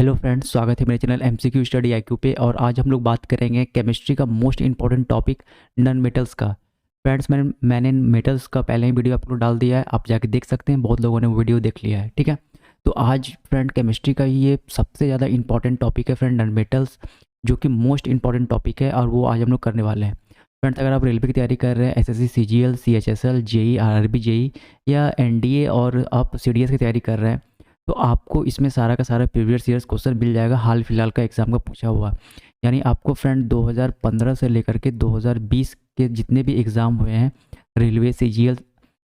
Hello friends, स्वागत है मेरे चैनल एमसीक्यू स्टडी आईक्यू पे। और आज हम लोग बात करेंगे केमिस्ट्री का most important topic non metals का। फ्रेंड्स, मैंने मेटल्स का पहले ही वीडियो आपको डाल दिया है, आप जाके देख सकते हैं। बहुत लोगों ने वीडियो देख लिया है, ठीक है। तो आज फ्रेंड केमिस्ट्री का ये सबसे ज़्यादा इंपॉर्टेंट टॉपिक है फ्रेंड, नॉन मेटल्स, जो कि मोस्ट इंपॉर्टेंट टॉपिक है और वो आज हम लोग करने वाले हैं। फ्रेंड्स, अगर आप रेलवे की तैयारी कर रहे हैं, SSC, CGL, CHSL, JE, RRB, JE या एनडीए, और आप सीडीएस की तैयारी कर रहे हैं, तो आपको इसमें सारा का सारा प्रीवियस ईयर्स क्वेश्चन मिल जाएगा, हाल फिलहाल का एग्जाम का पूछा हुआ। यानी आपको फ्रेंड 2015 से लेकर के 2020 के जितने भी एग्ज़ाम हुए हैं, रेलवे, सीजीएल,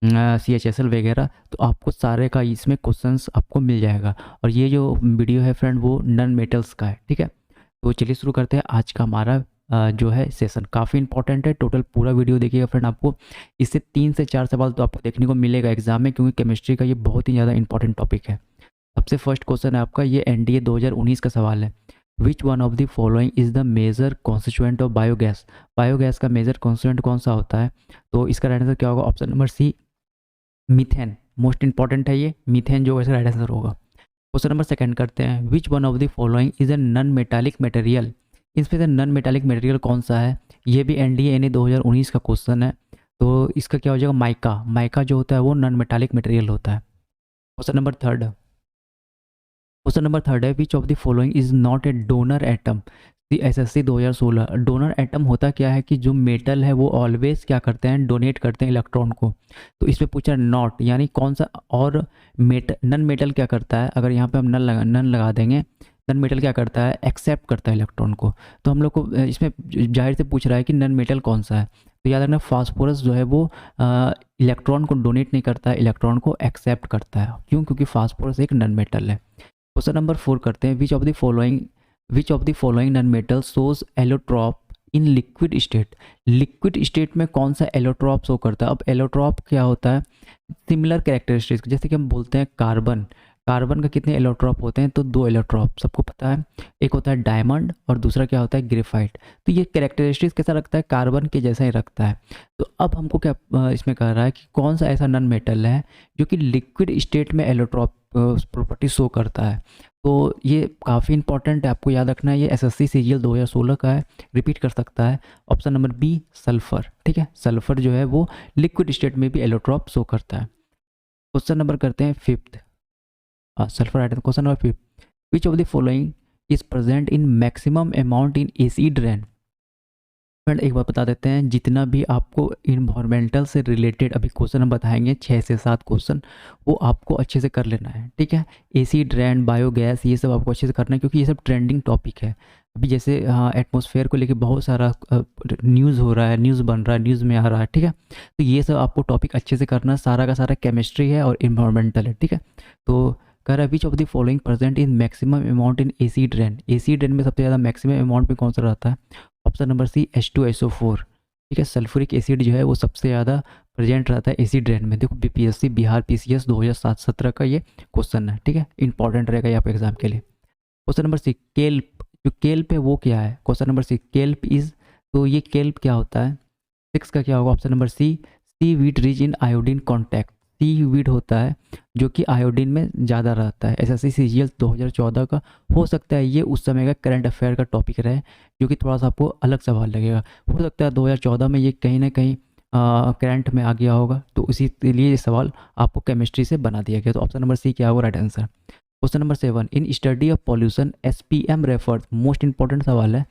सीएचएसएल वगैरह, तो आपको सारे का इसमें क्वेश्चंस आपको मिल जाएगा। और ये जो वीडियो है फ्रेंड, वो नॉन मेटल्स का है, ठीक है। तो चलिए शुरू करते हैं आज का हमारा जो है सेशन। काफ़ी इंपॉर्टेंट है, टोटल पूरा वीडियो देखिएगा फ्रेंड। आपको इससे 3 से 4 सवाल तो आपको देखने को मिलेगा एग्जाम में, क्योंकि केमिस्ट्री का ये बहुत ही ज़्यादा इंपॉर्टेंट टॉपिक है। सबसे फर्स्ट क्वेश्चन है आपका, ये एनडीए 2019 का सवाल है। Which one of the following is the major constituent of biogas. Biogas का मेजर कॉन्स्टिट्यूएंट कौन सा होता है? तो इसका राइट आंसर क्या होगा? Option number C, methane. Most important है ये, मीथेन जो इसका राइट आंसर होगा। क्वेश्चन नंबर सेकंड करते हैं, which one of the following is a non metallic material. इसमें से नॉन मेटालिक मटेरियल कौन सा है? ये भी एनडीए यानी 2019 का क्वेश्चन है। तो इसका क्या हो जाएगा? माइका। माइका जो होता है वो नॉन मेटालिक मटेरियल होता है। क्वेश्चन नंबर थर्ड है, विच of the following is not a donor atom. SSC 2016। Donor atom होता क्या है कि जो मेटल है वो ऑलवेज क्या करते हैं? डोनेट करते हैं इलेक्ट्रॉन को। तो इसमें पूछा नॉट, यानी कौन सा। और नन मेटल क्या करता है? अगर यहाँ पे हम नन लगा देंगे, नन मेटल क्या करता है? एक्सेप्ट करता है इलेक्ट्रॉन को। तो हम लोग को इसमें जाहिर से पूछ रहा है कि नन मेटल कौन सा है। तो याद रखना, फास्फोरस जो है वो इलेक्ट्रॉन को डोनेट नहीं करता है, इलेक्ट्रॉन को एक्सेप्ट करता है। क्यों? क्योंकि फास्फोरस एक नन मेटल है। क्वेश्चन नंबर 4 करते हैं, विच of the following non metal shows allotrope in liquid state. Liquid state में कौन सा एलोट्रॉप शो करता है? अब एलोट्रॉप क्या होता है? सिमिलर कैरेक्टरिस्टिक्स, जैसे कि हम बोलते हैं कार्बन। कार्बन का कितने एलोट्रॉप होते हैं? तो 2 एलोट्रॉप, सबको पता है। एक होता है डायमंड और दूसरा क्या होता है? ग्रेफाइट। तो ये कैरेक्टरिस्टिक्स कैसा रखता है? कार्बन के जैसा ही रखता है। तो अब हमको क्या इसमें कह रहा है कि कौन सा ऐसा नॉन मेटल है जो कि लिक्विड स्टेट में एलोट्रॉप प्रॉपर्टी शो करता है। तो ये काफ़ी इंपॉर्टेंट है, आपको याद रखना है। ये एसएससी सीजीएल 2016 का है, रिपीट कर सकता है। ऑप्शन नंबर बी, सल्फर, ठीक है। सल्फर जो है वो लिक्विड स्टेट में भी एलोट्रॉप शो करता है। क्वेश्चन नंबर करते हैं fifth. Sulphur item. Question number fifth, which of the following is present in maximum amount in acid rain. Friend, एक बात बता देते हैं, जितना भी आपको इन्वायरमेंटल से रिलेटेड अभी क्वेश्चन हम बताएंगे 6 से 7 क्वेश्चन, वो आपको अच्छे से कर लेना है, ठीक है। एसिड रेन, बायोगैस, ये सब आपको अच्छे से करना है, क्योंकि ये सब ट्रेंडिंग टॉपिक है। अभी जैसे एटमॉस्फेयर को लेके बहुत सारा न्यूज़ हो रहा है, न्यूज़ बन रहा है, न्यूज़ में आ रहा है, ठीक है। तो ये सब आपको टॉपिक अच्छे से करना है, सारा का सारा केमिस्ट्री है और इन्वायरमेंटल है, ठीक है। तो कह रहा है, विच of the following present in maximum amount in acid rain. Acid rain में सबसे ज़्यादा मैक्सिमम अमाउंट में कौन सा रहता है? ऑप्शन नंबर सी, H2SO4, ठीक है। सल्फ्यूरिक एसिड जो है वो सबसे ज़्यादा प्रेजेंट रहता है एसिड रेन में। देखो, बीपीएससी बिहार पीसीएस 2017 का ये क्वेश्चन है, ठीक है। इंपॉर्टेंट रहेगा ये आपके एग्जाम के लिए। Question number C, kelp. जो केल्प है वो क्या है? Question number C, kelp is. तो ये केल्प क्या होता है? 6 का क्या होगा? Option number C weed rich in iodine contact. Seaweed होता है जो कि आयोडीन में ज़्यादा रहता है। एसएससी सीजीएल 2014 का हो सकता है ये उस समय का करंट अफेयर का टॉपिक रहे, जो कि थोड़ा सा आपको अलग सवाल लगेगा। हो सकता है 2014 में ये कहीं ना कहीं करंट में आ गया होगा, तो इसी लिए ये सवाल आपको केमिस्ट्री से बना दिया गया। तो ऑप्शन नंबर सी क्या होगा right answer. Question number 7, in study of pollution SPM refers. Most important सवाल है।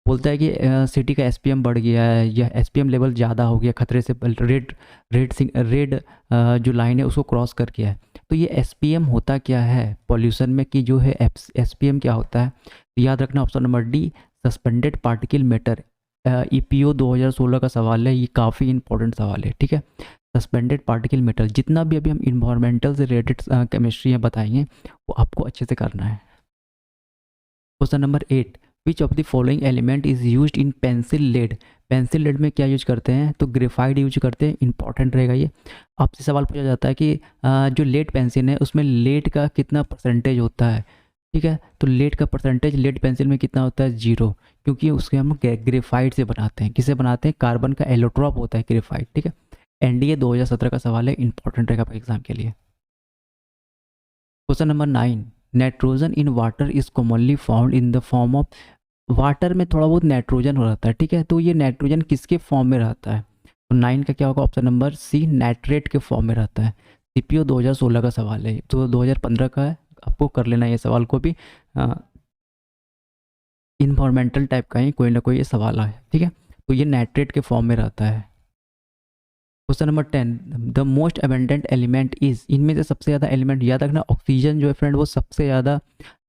बोलता है कि सिटी का एसपीएम बढ़ गया है या एसपीएम लेवल ज़्यादा हो गया, खतरे से रेड जो लाइन है उसको क्रॉस कर गया है। तो ये एसपीएम होता क्या है पॉल्यूशन में, कि जो है एसपीएम क्या होता है? तो याद रखना, option number D, suspended particle matter. EPO 2016 का सवाल है, ये काफ़ी इंपॉर्टेंट सवाल है, ठीक है। सस्पेंडेड पार्टिकल मैटर, जितना भी अभी हम इन्वायरमेंटल से रिलेटेड केमिस्ट्री बताएंगे वो आपको अच्छे से करना है। Question number 8, which of the following element is used in pencil lead. Pencil lead में क्या यूज करते हैं? तो ग्रेफाइट यूज करते हैं। इंपॉर्टेंट रहेगा ये। आपसे सवाल पूछा जाता है कि जो लेड पेंसिल है उसमें लेड का कितना परसेंटेज होता है, ठीक है। तो लेड का परसेंटेज लेड पेंसिल में कितना होता है? 0, क्योंकि उसके हम ग्रेफाइट से बनाते हैं। किसे बनाते हैं? कार्बन का एलोट्रॉप होता है ग्रेफाइट, ठीक है। एनडीए 2017 का सवाल है, इंपॉर्टेंट रहेगा आपके एग्जाम के लिए। Question number 9, nitrogen in water is commonly found in the form of, water में थोड़ा बहुत नाइट्रोजन हो रहता है, ठीक है, तो ये नाइट्रोजन किसके फॉर्म में रहता है? तो 9 का क्या होगा? ऑप्शन नंबर सी, नाइट्रेट के फॉर्म में रहता है। सीपीओ 2016 का सवाल है, तो 2015 का है, आपको कर लेना ये सवाल को भी, इन्वायरमेंटल टाइप का ही कोई ना कोई ये सवाल है, ठीक है। तो ये नाइट्रेट के फॉर्म में रहता है। Question number 10, the most abundant element is, इनमें से सबसे ज़्यादा एलिमेंट, याद रखना ऑक्सीजन जो है फ्रेंड वो सबसे ज़्यादा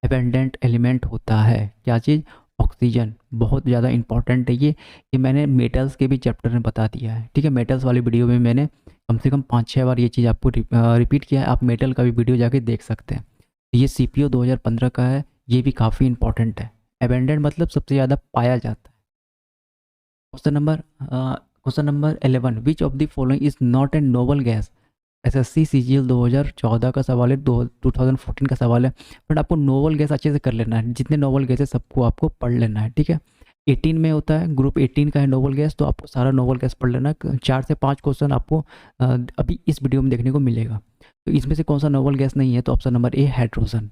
अबेंडेंट एलिमेंट होता है। क्या चीज़? ऑक्सीजन। बहुत ज़्यादा इंपॉर्टेंट है ये मैंने मेटल्स के भी चैप्टर में बता दिया है, ठीक है। मेटल्स वाली वीडियो में मैंने कम से कम 5-6 बार ये चीज़ आपको रिपीट किया है, आप मेटल का भी वीडियो जाके देख सकते हैं। ये सीपीओ 2015 का है, ये भी काफ़ी इंपॉर्टेंट है। अबेंडेंट मतलब सबसे ज़्यादा पाया जाता है। Question number 11, which of the following is not a noble gas? SSC CGL 2014 का सवाल है, 2014 का सवाल है, बट आपको नोबल गैस अच्छे से कर लेना है, जितने नोबल गैस है सबको आपको पढ़ लेना है, ठीक है। 18 में होता है, ग्रुप 18 का है नोबल गैस, तो आपको सारा नोबल गैस पढ़ लेना है। 4 से 5 क्वेश्चन आपको अभी इस वीडियो में देखने को मिलेगा। तो इसमें से कौन सा नोबल गैस नहीं है? तो option number A, hydrogen.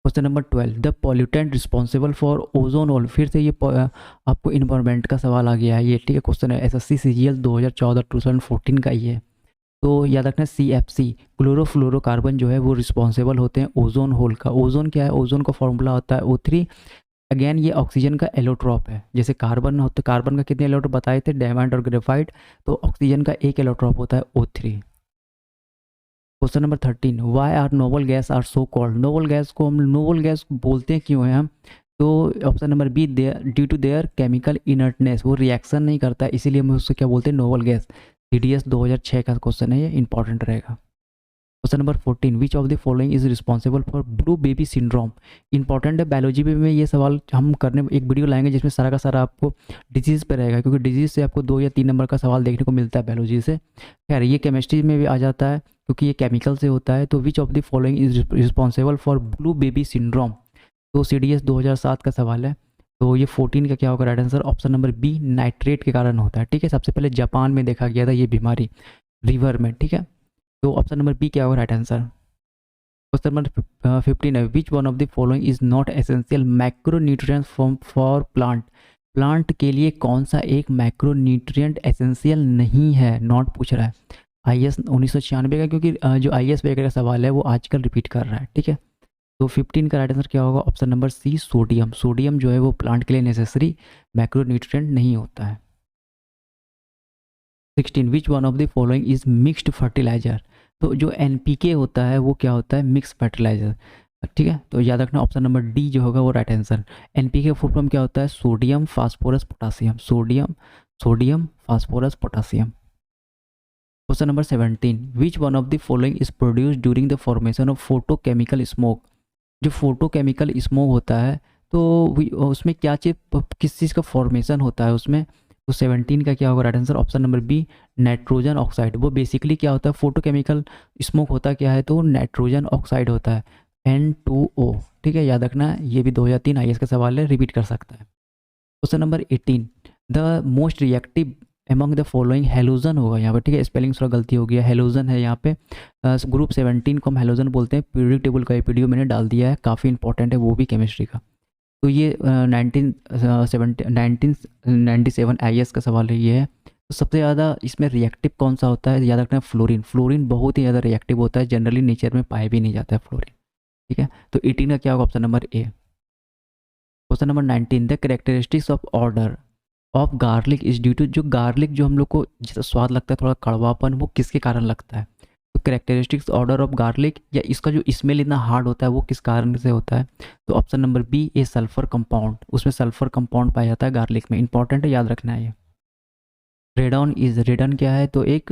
Question number 12, the pollutant responsible for ozone hole, फिर से ये आपको इन्वायरमेंट का सवाल आ गया है ये, ठीक है। क्वेश्चन है एसएससी सीजीएल 2014 का ही है। तो याद रखना CFC, क्लोरोफ्लोरोकार्बन जो है वो रिस्पॉन्सिबल होते हैं ओजोन होल का। ओजोन क्या है? ओजोन का फॉर्मूला होता है O3। अगेन ये ऑक्सीजन का एलोट्रॉप है, जैसे कार्बन होता है, कार्बन का कितने एलोट्रॉप बताए थे, डायमंड और ग्रेफाइट, तो ऑक्सीजन का एक एलोट्रॉप होता है O3। Question number 13, why are noble gas are so called? Noble gas को हम नोबल गैस बोलते हैं क्यों हैं हम? तो option number B, due to their chemical inertness, वो रिएक्शन नहीं करता है, इसीलिए हम उससे क्या बोलते हैं? Noble gas. CDS 2006 का क्वेश्चन है, ये इंपॉर्टेंट रहेगा। Question number 14, which of the following is responsible for blue baby syndrome? Important है, बायोलॉजी में ये सवाल हम करने एक वीडियो लाएंगे जिसमें सारा का सारा आपको डिजीज़ पे रहेगा, क्योंकि डिजीज़ से आपको 2 या 3 नंबर का सवाल देखने को मिलता है बायोलॉजी से। खैर ये केमिस्ट्री में भी आ जाता है क्योंकि ये केमिकल से होता है। तो विच of the following is responsible for blue baby syndrome? तो CDS 2007 का सवाल है। तो ये 14 का क्या होगा right answer? Option number B, nitrate के कारण होता है, ठीक है। सबसे पहले जापान में देखा गया था ये बीमारी, रिवर में, ठीक है। तो ऑप्शन नंबर बी क्या होगा राइट आंसर? क्वेश्चन नंबर 15 है, which one of the following is not essential macronutrients for plant? Plant के लिए कौन सा एक मैक्रोन्यूट्रिएंट एसेंशियल नहीं है? नॉट पूछ रहा है, IS 1996 का, क्योंकि जो IS वगैरह का सवाल है वो आजकल रिपीट कर रहा है, ठीक है। तो 15 का राइट आंसर क्या होगा? Option number C, sodium. Sodium जो है वो प्लांट के लिए नेसेसरी मैक्रोन्यूट्रिएंट नहीं होता है। 16, which one of the following is mixed fertilizer? तो जो NPK होता है वो क्या होता है? मिक्स फर्टिलाइजर, ठीक है। तो याद रखना ऑप्शन नंबर डी जो होगा वो right answer. NPK full form क्या होता है? Sodium phosphorus potassium, sodium phosphorus potassium. Question number 17, which one of the following is produced during the formation of photochemical smoke? जो फोटोकेमिकल स्मोक होता है तो उसमें क्या चीज़, किस चीज़ का फॉर्मेशन होता है उसमें? तो 17 का क्या होगा right answer? Option number B, nitrogen oxide. वो बेसिकली क्या होता है? फोटोकेमिकल स्मोक होता क्या है? तो नाइट्रोजन ऑक्साइड होता है, N2O, ठीक है। याद रखना ये भी 2003 IS का सवाल है, रिपीट कर सकता है। Question number 18, the most reactive among the following, halogen होगा यहाँ पर, ठीक है। स्पेलिंग थोड़ा गलती हो गया, हेलोजन है यहाँ पे। ग्रुप 17 को हम हेलोजन बोलते हैं। पीरियडिक टेबल का वीडियो मैंने डाल दिया है, काफ़ी इंपॉर्टेंट है वो भी केमिस्ट्री का। तो ये 1997 IS का सवाल है ये है। तो सबसे ज़्यादा इसमें रिएक्टिव कौन सा होता है? याद रखना है फ्लोरीन। फ्लोरीन बहुत ही ज़्यादा रिएक्टिव होता है, जनरली नेचर में पाया भी नहीं जाता है फ्लोरीन, ठीक है। तो 18 का क्या होगा? Option number A. Question number 19, the characteristics of odour of garlic is due to, जो गार्लिक जो हम लोग को जैसा स्वाद लगता है थोड़ा कड़वापन, वो किसके कारण लगता है? तो कैरेक्टरिस्टिक्स ऑर्डर ऑफ गार्लिक, या इसका जो स्मेल इतना हार्ड होता है वो किस कारण से होता है? तो ऑप्शन नंबर बी, ए सल्फर कंपाउंड, उसमें सल्फर कंपाउंड पाया जाता है गार्लिक में, इंपॉर्टेंट है, याद रखना है ये। रेडन क्या है? तो एक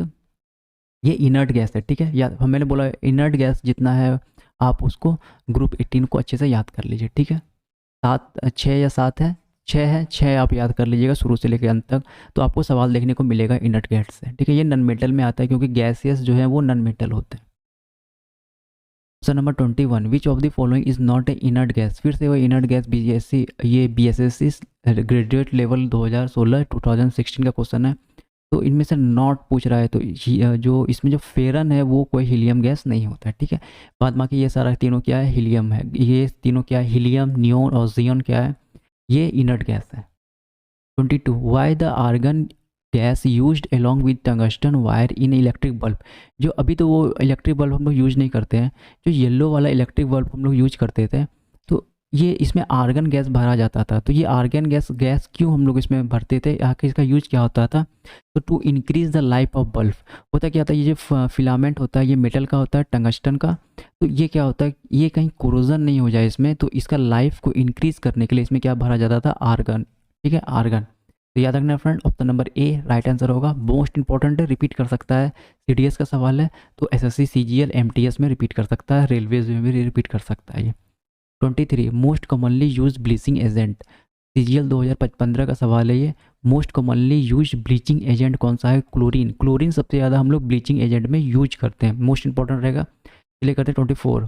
ये इनर्ट गैस है, ठीक है। या मैंने बोला इनर्ट गैस जितना है आप उसको ग्रुप 18 को अच्छे से याद कर लीजिए, ठीक है। 6 या 7 है, 6 आप याद कर लीजिएगा शुरू से लेकर अंत तक, तो आपको सवाल देखने को मिलेगा इनर्ट गैस से, ठीक है। ये नन मेटल में आता है क्योंकि गैसियस जो है वो नन मेटल होते हैं। Question number 21, which of the following is not a inert gas? फिर से वो इनर्ट गैस BSc, ये BSSC ग्रेजुएट लेवल 2016 का क्वेश्चन है। तो इनमें से नॉट पूछ रहा है, तो जो इसमें जो फेरन है वो कोई हीलियम गैस नहीं होता है, ठीक है। बाद बाकी ये सारा तीनों क्या है, हीलियम है। ये तीनों क्या है, हीलियम, नियोन और जियोन क्या है, ये इनर्ट गैस है। 22 why the argon gas used along with tungsten wire in electric bulb. जो अभी तो वो इलेक्ट्रिक बल्ब हम लोग यूज नहीं करते हैं, जो येलो वाला इलेक्ट्रिक बल्ब हम लोग यूज करते थे, तो ये इसमें आर्गन गैस भरा जाता था। तो ये आर्गन गैस गैस क्यों हम लोग इसमें भरते थे, आखिर इसका यूज क्या होता था, तो to increase the life of bulb. होता क्या था, ये जो फिलामेंट होता है ये मेटल का होता है, टंगस्टन का। तो ये क्या होता है, ये कहीं कोरोजन नहीं हो जाए इसमें, तो इसका लाइफ को इंक्रीज करने के लिए इसमें क्या भरा जाता था, आर्गन, ठीक है, आर्गन। तो याद रखना फ्रेंड, ऑप्शन नंबर ए राइट आंसर होगा। मोस्ट इंपॉर्टेंट है, रिपीट कर सकता है, सीडीएस का सवाल है, तो एसएससी सीजीएल एमटीएस में रिपीट कर सकता है, रेलवेज में भी रिपीट कर सकता है ये। 23 most commonly use bleaching agent, CGL 2015 का सवाल है ये। Most commonly use bleaching agent कौन सा है, क्लोरीन। क्लोरीन सबसे ज़्यादा हम लोग ब्लीचिंग एजेंट में यूज करते हैं, मोस्ट इंपॉर्टेंट रहेगा। चलिए करते हैं 24।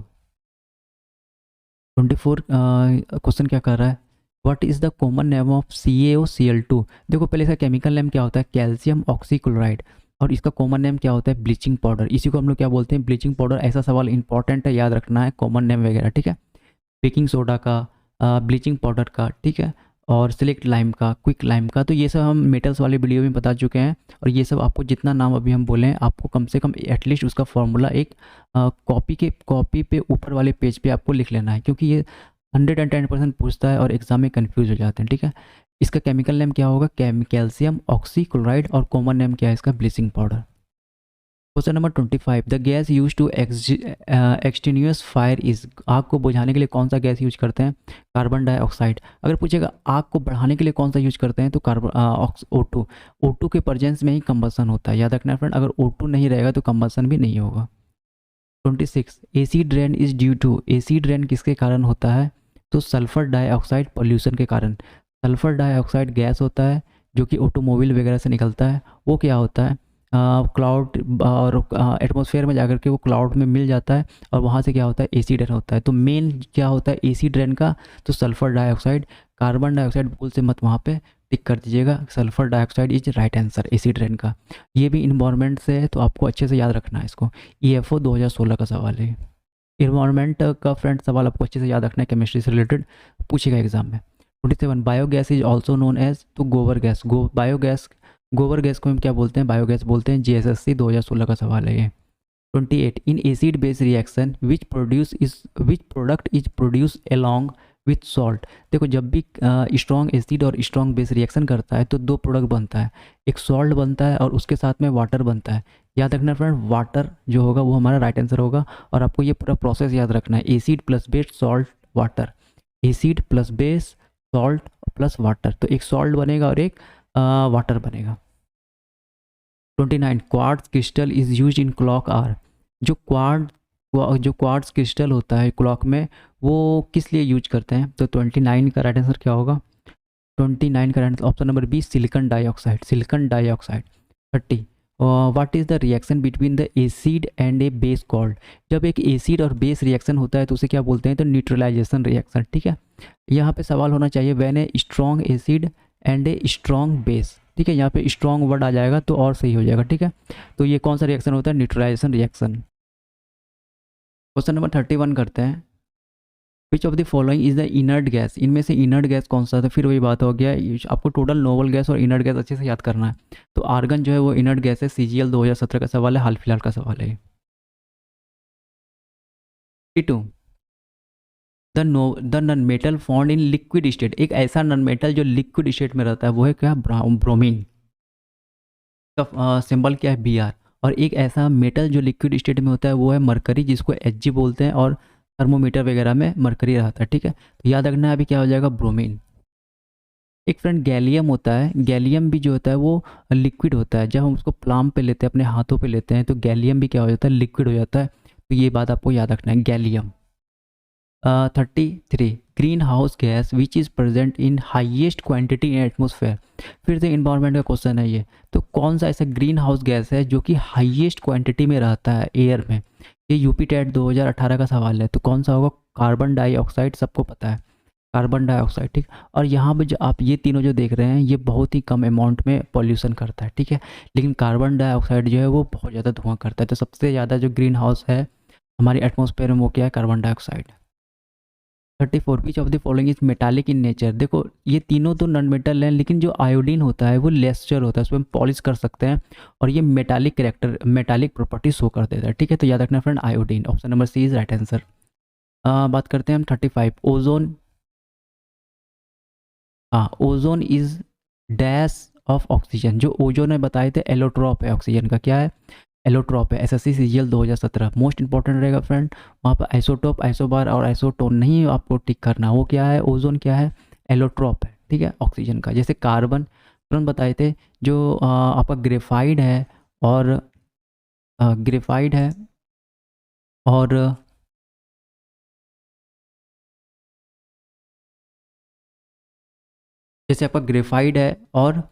क्वेश्चन क्या कर रहा है, what is the common name of CaOCl2। देखो पहले इसका केमिकल नेम क्या होता है, कैल्शियम ऑक्सीक्लोराइड, और इसका कॉमन नेम क्या होता है, ब्लीचिंग पाउडर। इसी को हम लोग क्या बोलते हैं, ब्लीचिंग पाउडर। ऐसा सवाल इंपॉर्टेंट है, याद रखना है कॉमन नेम वगैरह, ठीक है। बेकिंग सोडा का, ब्लीचिंग पाउडर का, ठीक है, और सिलेक्ट लाइम का, क्विक लाइम का। तो ये सब हम मेटल्स वाले वीडियो में बता चुके हैं, और ये सब आपको जितना नाम अभी हम बोले हैं, आपको कम से कम एटलीस्ट उसका फॉर्मूला एक कॉपी पे ऊपर वाले पेज पे आपको लिख लेना है, क्योंकि ये 110% पूछता है और एग्जाम में कन्फ्यूज हो जाते हैं, ठीक है। इसका केमिकल नेम क्या होगा, कैल्शियम ऑक्सीक्लोराइड, और कॉमन नेम क्या है इसका, bleaching powder. Question number 25 the gas use to extinguish fire is. आग को बुझाने के लिए कौन सा गैस यूज करते हैं, कार्बन डाइऑक्साइड। अगर पूछेगा आग को बढ़ाने के लिए कौन सा यूज करते हैं, तो O2। O2 के प्रेजेंस में ही कंबसन होता है, याद रखना फ्रेंड, अगर O2 नहीं रहेगा तो कंबसन भी नहीं होगा। 26 acid rain is due to. Acid rain किसके कारण होता है, तो सल्फर डाइऑक्साइड पॉल्यूशन के कारण। सल्फर डाइऑक्साइड गैस होता है जो कि ऑटोमोबाइल वगैरह से निकलता है, वो क्या होता है, क्लाउड और एटमॉस्फेयर में जाकर के वो क्लाउड में मिल जाता है, और वहाँ से क्या होता है, एसिड रेन होता है। तो मेन क्या होता है एसिड रेन का, तो सल्फर डाइऑक्साइड। कार्बन डाइऑक्साइड भूल से मत वहाँ पे टिक कर दीजिएगा, sulphur dioxide is right answer acid rain का। ये भी इन्वायरमेंट से है, तो आपको अच्छे से याद रखना है इसको। EFO 2016 का सवाल है। इन्वायरमेंट का फ्रेंड सवाल आपको अच्छे से याद रखना है, केमिस्ट्री से रिलेटेड पूछेगा एग्जाम में। 27 biogas is also known as, तो गोबर गैस। बायोगैस, गोबर गैस को हम क्या बोलते हैं, बायोगैस बोलते हैं। GSSC 2016 का सवाल है ये। 28 in acid base reaction which product is produce along with salt. देखो जब भी स्ट्रॉन्ग एसिड और स्ट्रॉन्ग बेस रिएक्शन करता है तो दो प्रोडक्ट बनता है, एक सॉल्ट बनता है और उसके साथ में वाटर बनता है। याद रखना फ्रेंड, वाटर जो होगा वो हमारा राइट आंसर होगा, और आपको ये पूरा प्रोसेस याद रखना है, acid plus base salt water, acid plus base salt plus water. तो एक सॉल्ट बनेगा और एक वाटर बनेगा। 29 quartz crystal is use in clock are. जो क्वार्ट्ज क्रिस्टल होता है क्लॉक में, वो किस लिए यूज करते हैं, तो 29 का राइट आंसर क्या होगा, 29 का right option number B silicon dioxide, silicon dioxide. 30 what is the reaction between the acid and a base called. जब एक एसिड और बेस रिएक्शन होता है तो उसे क्या बोलते हैं, तो न्यूट्रलाइजेशन रिएक्शन, ठीक है। यहाँ पे सवाल होना चाहिए when a strong acid and a strong base, ठीक है। यहाँ पे स्ट्रॉन्ग वर्ड आ जाएगा तो और सही हो जाएगा, ठीक है। तो ये कौन सा रिएक्शन होता है, न्यूट्रलाइजेशन रिएक्शन। क्वेश्चन नंबर 31 करते हैं, विच of the following is the inert gas. इनमें से इनर्ट गैस कौन सा था, फिर वही बात हो गया, आपको टोटल नोबल गैस और इनर्ट गैस अच्छे से याद करना है। तो आर्गन जो है वो इनर्ट गैस है, CGL 2017 का सवाल है, हाल फिलहाल का सवाल है। 2 the non metal found in liquid state. एक ऐसा नन मेटल जो लिक्विड स्टेट में रहता है वो है क्या, ब्रोमीन का सिंबल क्या है, Br। और एक ऐसा मेटल जो लिक्विड स्टेट में होता है वो है मरकरी, जिसको Hg बोलते हैं, और थर्मोमीटर वगैरह में मरकरी रहता है, ठीक है। तो याद रखना है अभी क्या हो जाएगा, ब्रोमीन। एक फ्रेंड गैलियम होता है, गैलियम भी जो होता है वो लिक्विड होता है। जब हम उसको प्लाम पे लेते हैं, अपने हाथों पे लेते हैं, तो गैलियम भी क्या हो जाता है, लिक्विड हो जाता है। तो ये बात आपको याद रखना है, gallium. 33 green house gas which is present in highest quantity in atmosphere. फिर से इन्वायरमेंट का क्वेश्चन है ये। तो कौन सा ऐसा ग्रीन हाउस गैस है जो कि हाईएस्ट क्वांटिटी में रहता है एयर में। ये यूपी टेट 2018 का सवाल है। तो कौन सा होगा, कार्बन डाइऑक्साइड, सबको पता है। कार्बन डाइऑक्साइड, ठीक। और यहाँ पे जो आप ये तीनों जो देख रहे हैं ये बहुत ही कम अमाउंट में पॉल्यूशन करता है, ठीक है। लेकिन कार्बन डाइऑक्साइड जो है वो बहुत ज़्यादा धुआं करता है। तो सबसे ज़्यादा जो ग्रीन हाउस है हमारी एटमॉस्फेयर में वो क्या है, carbon dioxide. 34 which of the following is metallic in nature. देखो ये तीनों तो नॉन मेटल हैं, लेकिन जो आयोडीन होता है वो लेस्चर होता है, उसमें हम पॉलिश कर सकते हैं और ये metallic character, metallic property show कर देता है, ठीक है। तो याद रखना friend, iodine. Option number C is right answer. बात करते हैं हम 35 ओजोन। हाँ, ozone is dash of oxygen. जो ओजोन है बताए थे एलोट्रॉप है ऑक्सीजन का, क्या है, एलोट्रॉप है। एसएससी सीजीएल 2017 मोस्ट इंपॉर्टेंट रहेगा फ्रेंड। वहाँ पर आइसोटोप, आइसोबार और आइसोटोन नहीं आपको टिक करना। वो क्या है, ओजोन क्या है, एलोट्रॉप है, ठीक है, ऑक्सीजन का। जैसे कार्बन तुरंत बताए थे, जो आपका ग्रेफाइड है और ग्रेफाइड है और जैसे आपका ग्रेफाइड है और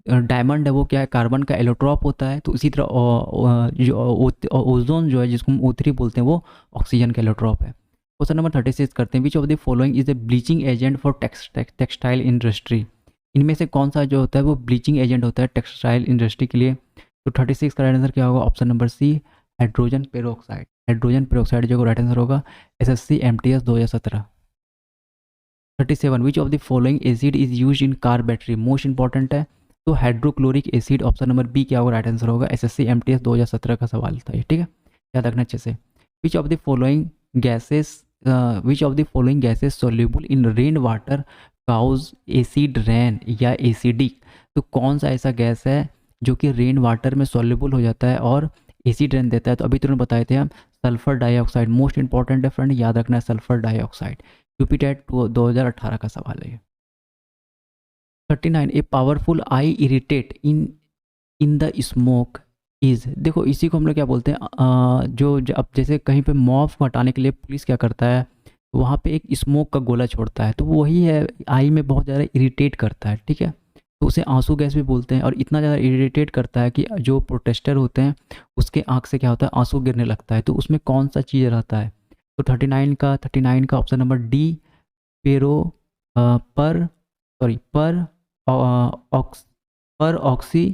डायमंड है, वो क्या है, कार्बन का एलोट्रॉप होता है। तो इसी तरह जो ओजोन जो है जिसको हम O3 बोलते हैं वो ऑक्सीजन का एलोट्रॉप है। क्वेश्चन नंबर 36 करते हैं, विच of the following is a bleaching agent for textile industry. इनमें से कौन सा जो होता है वो ब्लीचिंग एजेंट होता है टेक्सटाइल इंडस्ट्री के लिए। तो 36 का राइट आंसर क्या होगा, option number C, hydrogen peroxide. Hydrogen peroxide जो राइट आंसर होगा, SSC MTS 2017। 37 which of the following acid is use in car battery, most important है। तो hydrochloric acid, option number B क्या होगा राइट आंसर होगा। SSC MTS 2017 का सवाल था ये, ठीक है, याद रखना अच्छे से। Which of the following gases, which of the following gases soluble in rain water cause acid rain या एसिडिक। तो कौन सा ऐसा गैस है जो कि रेन वाटर में सोल्यूबल हो जाता है और एसिड रेन देता है। तो अभी तुरंत बताए थे हम, सल्फर डाइऑक्साइड। मोस्ट इंपॉर्टेंट है फ्रेंड, याद रखना है सल्फर डाइऑक्साइड। यूपीटेट 2018 का सवाल है ये। 39 a powerful I irritate in the smoke is. देखो इसी को हम लोग क्या बोलते हैं, अब जैसे कहीं पे मॉब को हटाने के लिए पुलिस क्या करता है, वहाँ पे एक स्मोक का गोला छोड़ता है, तो वही है, आई में बहुत ज़्यादा इरिटेट करता है, ठीक है। तो उसे आंसू गैस भी बोलते हैं। और इतना ज़्यादा इरिटेट करता है कि जो प्रोटेस्टर होते हैं उसके आँख से क्या होता है, आंसू गिरने लगता है। तो उसमें कौन सा चीज़ रहता है। तो 39 का ऑप्शन नंबर डी, पेरो पर सॉरी पर ऑक्स पर ऑक्सी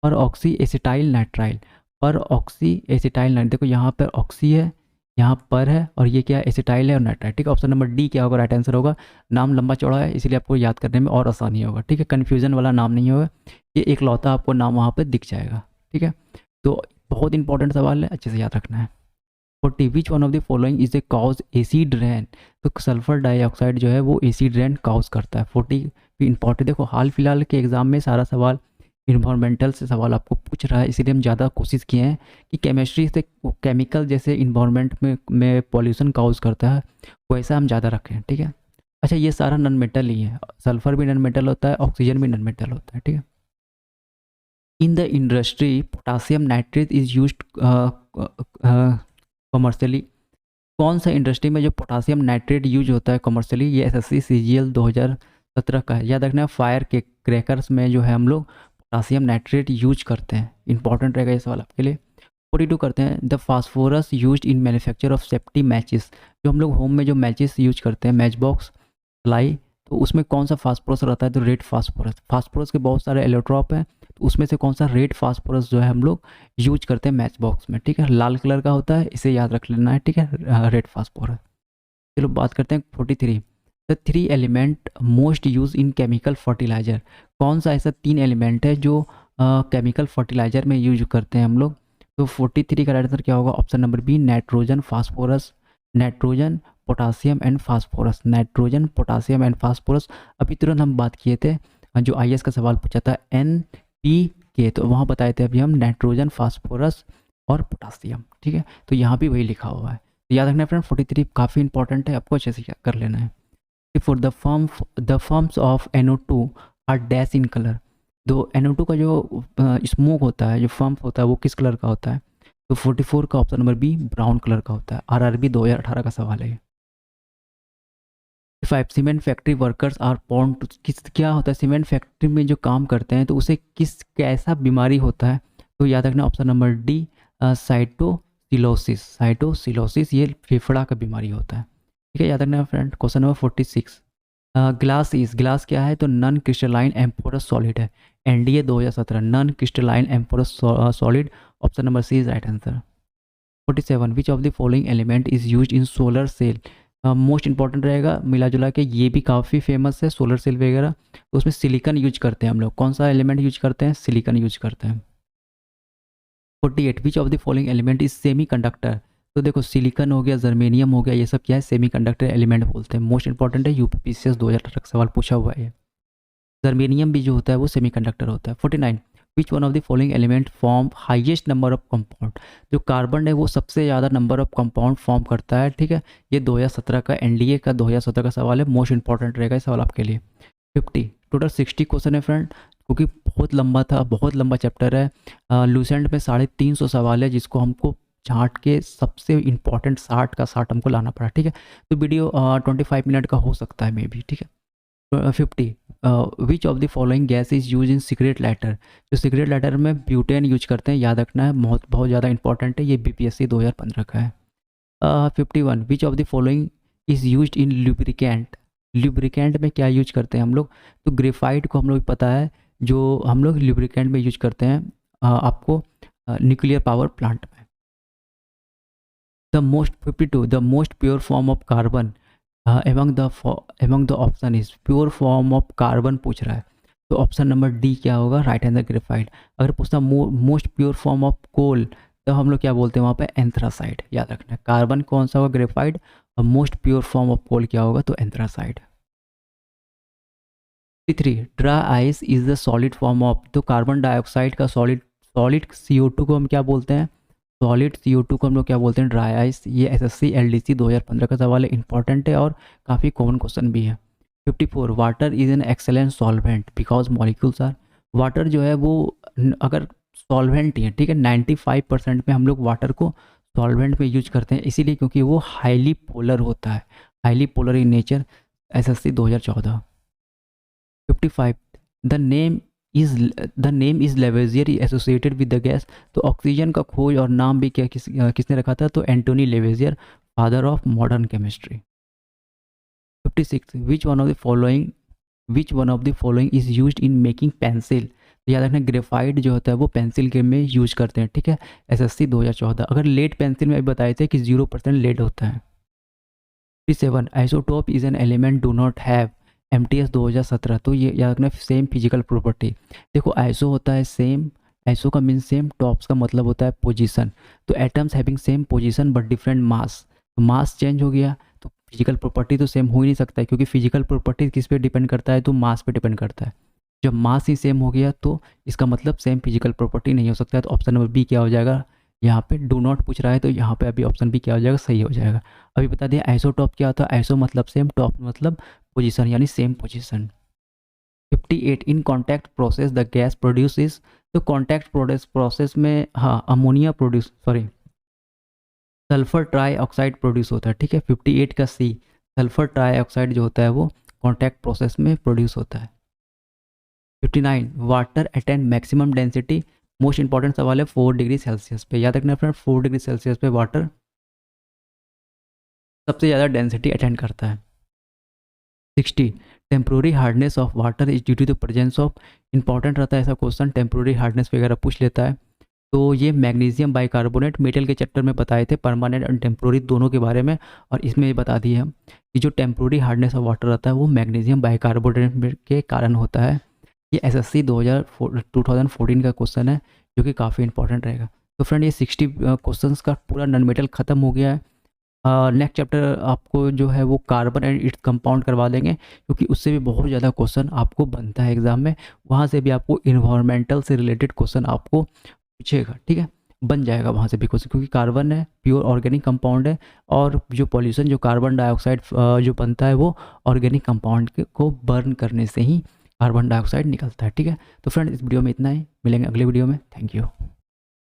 पर ऑक्सी एसिटाइल नाइट्राइल, पर ऑक्सी एसिटाइल नाइट। देखो यहाँ पर ऑक्सी है, यहाँ पर है, और ये क्या है, एसिटाइल है और नाइट्राइल, ठीक है। ऑप्शन नंबर डी क्या होगा राइट आंसर होगा। नाम लंबा चौड़ा है इसलिए आपको याद करने में और आसानी होगा, ठीक है, कन्फ्यूजन वाला नाम नहीं होगा, ये एक लौता आपको नाम वहाँ पर दिख जाएगा, ठीक है। तो बहुत इंपॉर्टेंट सवाल है, अच्छे से याद रखना है। 40 विच one of the following is a cause acid rain. तो सल्फर डाइऑक्साइड जो है वो एसिड रेन कॉज करता है। 40 भी इंपॉर्टेंट। देखो हाल फिलहाल के एग्जाम में सारा सवाल इन्वायरमेंटल से सवाल आपको पूछ रहा है, इसीलिए हम ज़्यादा कोशिश किए हैं कि केमिस्ट्री से केमिकल जैसे इन्वायरमेंट में पॉल्यूशन कॉज करता है वैसा हम ज़्यादा रखें, ठीक है। अच्छा ये सारा नॉन मेटल ही है, सल्फर भी नॉन मेटल होता है, ऑक्सीजन भी नॉन मेटल होता है, ठीक है। In the industry potassium nitrate is use commercially. कौन सा इंडस्ट्री में जो पोटासियम नाइट्रेट यूज होता है कमर्शियली, ये SSC CGL 2017 का है। याद रखना है, फायर के क्रैकर्स में जो है हम लोग पोटासियम नाइट्रेट यूज करते हैं। इंपॉर्टेंट रहेगा ये सवाल आपके लिए। 42 करते हैं, the phosphorus use in manufacture of safety matches. जो हम लोग होम में जो मैचेस यूज करते हैं, मैच बॉक्स, लाई, तो उसमें कौन सा फास्फोरस रहता है, तो रेड फास्फोरस। फास्फोरस के बहुत सारे एलोट्रॉप हैं, तो उसमें से कौन सा रेड फास्फोरस जो है हम लोग यूज करते हैं मैच बॉक्स में, ठीक है। लाल कलर का होता है, इसे याद रख लेना है, ठीक है, रेड फास्फोरस। चलो बात करते हैं 43, the 3 element most use in chemical fertilizer. कौन सा ऐसा 3 एलिमेंट है जो केमिकल फर्टिलाइजर में यूज करते हैं हम लोग। तो 43 का राइट आंसर क्या होगा, option number B, nitrogen phosphorus. Nitrogen potassium and phosphorus, nitrogen potassium and phosphorus. अभी तुरंत हम बात किए थे, जो IS का सवाल पूछा था NPK, तो वहाँ बताए थे अभी हम नाइट्रोजन फास्फोरस और पोटासियम, ठीक है। तो यहाँ भी वही लिखा हुआ है, तो याद रखना फ्रेंड 43 काफ़ी इंपॉर्टेंट है, आपको अच्छे से कर लेना है। For the forms of NO2 are dash in colour. तो NO2 का जो स्मोक होता है, जो फम्प होता है, वो किस कलर का होता है। तो 44 का option number B, brown colour का होता है। RRB 2018 का सवाल है। 5 सीमेंट फैक्ट्री वर्कर्स आर पॉन्ड टू, किस क्या होता है सीमेंट फैक्ट्री में जो काम करते हैं तो उसे किस कैसा बीमारी होता है। तो याद रखना ऑप्शन नंबर डी, साइटोसिलोसिस। साइटोसिलोसिस ये फेफड़ा का बीमारी होता है। ठीक है, याद रखना फ्रेंड। क्वेश्चन नंबर 46, ग्लास क्या है, तो नॉन क्रिस्टलाइन एम्फोरस सॉलिड है। NDA 2017 non crystalline amorphous solid, option number C is right answer. 47, which of the following element is use in solar cell. Most important रहेगा, मिला जुला के ये भी काफ़ी फेमस है सोलर सेल वगैरह, तो उसमें सिलिकॉन यूज करते हैं हम लोग। कौन सा एलिमेंट यूज करते हैं, सिलिकॉन यूज करते हैं। 48, विच of the following element is semi conductor. तो देखो सिलिकॉन हो गया, जर्मेनियम हो गया, ये सब क्या है, सेमी कंडक्टर एलिमेंट बोलते हैं। मोस्ट इंपॉर्टेंट है, यूपीपीसीएस 2018 सवाल पूछा हुआ है। जर्मेनियम भी जो होता है वो सेमीकंडक्टर होता है। 49, विच one of the following element form highest number of compound. जो कार्बन है वो सबसे ज़्यादा नंबर ऑफ कंपाउंड फॉर्म करता है, ठीक है। ये 2017 का एनडीए का 2017 का सवाल है, मोस्ट इंपॉर्टेंट रहेगा ये सवाल आपके लिए। 50, टोटल 60 क्वेश्चन है फ्रेंड, क्योंकि बहुत लंबा था, बहुत लंबा चैप्टर है। लूसेंट में 350 सवाल है, जिसको हमको छाँट के सबसे इंपॉर्टेंट 60 का 60 हमको लाना पड़ा, ठीक है। तो वीडियो 25 मिनट का हो सकता है मे बी, ठीक है। 50, विच of the following gas is use in cigarette lighter. जो सिगरेट लाइटर में ब्यूटेन यूज करते हैं, याद रखना है, बहुत बहुत ज़्यादा इंपॉर्टेंट है, ये बीपीएससी 2015 का है। 51, विच of the following is use in lubricant. Lubricant में क्या यूज करते हैं हम लोग, तो ग्रेफाइट को हम लोग पता है, जो हम लोग लुब्रिकेंट में यूज करते हैं आपको न्यूक्लियर पावर प्लांट में। The most 52, the most pure form of carbon among the option is, pure form of carbon पूछ रहा है, तो ऑप्शन नंबर डी क्या होगा, राइट आंसर ग्रेफाइट। अगर पूछता most pure form of coal, तो हम लोग क्या बोलते हैं वहाँ पे, एंथ्रासाइड। याद रखना है, कार्बन कौन सा होगा, ग्रेफाइट, और most pure form of coal क्या होगा, तो anthracite. 3, dry ice is the solid form of, तो कार्बन डाइऑक्साइड का सॉलिड सॉलिड CO2 को हम क्या बोलते हैं, सॉलिड CO2 को हम लोग क्या बोलते हैं, ड्राई आइस। ये SSC LDC 2015 का सवाल है, इंपॉर्टेंट है और काफ़ी कॉमन क्वेश्चन भी है। 54, water is an excellent solvent because molecules are, water जो है वो अगर सॉल्वेंट ही है, ठीक है, 95% में हम लोग वाटर को सॉल्वेंट में यूज करते हैं, इसीलिए क्योंकि वो हाईली पोलर होता है, highly polar in nature, SSC 2014। 55, the name is Lavoisier associated with the gas. तो ऑक्सीजन का खोज और नाम भी क्या किसने रखा था, तो Antoine Lavoisier, father of modern chemistry. 56, which one of the following is used in making pencil. तो याद रखना, ग्रेफाइट जो होता है वो पेंसिल के में यूज करते हैं, ठीक है, SSC 2014। अगर लेड पेंसिल में बताए थे कि 0% लेड होता है। 57, isotope is an element do not have, MTS 2017। तो ये याद रखना, सेम फिजिकल प्रॉपर्टी। देखो आइसो होता है सेम, आइसो का मीन सेम, टॉप्स का मतलब होता है पोजीशन। तो atoms having same position but different mass, तो मास चेंज हो गया तो फिजिकल प्रॉपर्टी तो सेम हो ही नहीं सकता है, क्योंकि फिजिकल प्रॉपर्टी किस पे डिपेंड करता है, तो मास पे डिपेंड करता है। जब मास ही सेम हो गया तो इसका मतलब सेम फिजिकल प्रॉपर्टी नहीं हो सकता है, तो ऑप्शन नंबर बी क्या हो जाएगा, यहाँ पे डू नॉट पूछ रहा है, तो यहाँ पे अभी ऑप्शन बी क्या हो जाएगा, सही हो जाएगा। अभी बता दिया आइसोटॉप क्या होता है, आइसो मतलब सेम, टॉप मतलब पोजीशन यानी same position. 58, in contact process the gas produces. तो कॉन्टैक्ट प्रोसेस में हाँ ammonia produce sulphur try oxide produce होता है, ठीक है। 58 का सी, सल्फर ट्राई ऑक्साइड जो होता है वो कॉन्टैक्ट प्रोसेस में प्रोड्यूस होता है। 59, water attain maximum density. Most important सवाल है 4 डिग्री सेल्सियस पे, याद रखना फ्रेंड, 4 डिग्री सेल्सियस पे वाटर सबसे ज़्यादा डेंसिटी अटेंड करता है। 60, temporary hardness of water is due to the presence of, important रहता है ऐसा क्वेश्चन, टेम्प्रोरी हार्डनेस वगैरह पूछ लेता है। तो ये मैग्नीशियम बाइकार्बोनेट मेटल के चैप्टर में बताए थे, परमानेंट और टेम्प्रोरी दोनों के बारे में, और इसमें ये बता दिए हम कि जो टेम्प्रोरी हार्डनेस ऑफ वाटर रहता है वो मैग्नीशियम बाइकार्बोनेट के कारण होता है। ये SSC 2014 का क्वेश्चन है, जो कि काफ़ी इंपॉर्टेंट रहेगा। तो फ्रेंड ये 60 क्वेश्चंस का पूरा नॉन मेटल ख़त्म हो गया है। नेक्स्ट चैप्टर आपको जो है वो कार्बन एंड इट्स कंपाउंड करवा देंगे, क्योंकि उससे भी बहुत ज़्यादा क्वेश्चन आपको बनता है एग्जाम में, वहाँ से भी आपको इन्वायरमेंटल से रिलेटेड क्वेश्चन आपको पूछेगा, ठीक है, बन जाएगा वहाँ से भी क्वेश्चन, क्योंकि कार्बन है प्योर ऑर्गेनिक कंपाउंड है, और जो पॉल्यूशन जो कार्बन डाइऑक्साइड जो बनता है वो ऑर्गेनिक कंपाउंड को बर्न करने से ही कार्बन डाइऑक्साइड निकलता है, ठीक है। तो फ्रेंड इस वीडियो में इतना ही, मिलेंगे अगले वीडियो में, थैंक यू।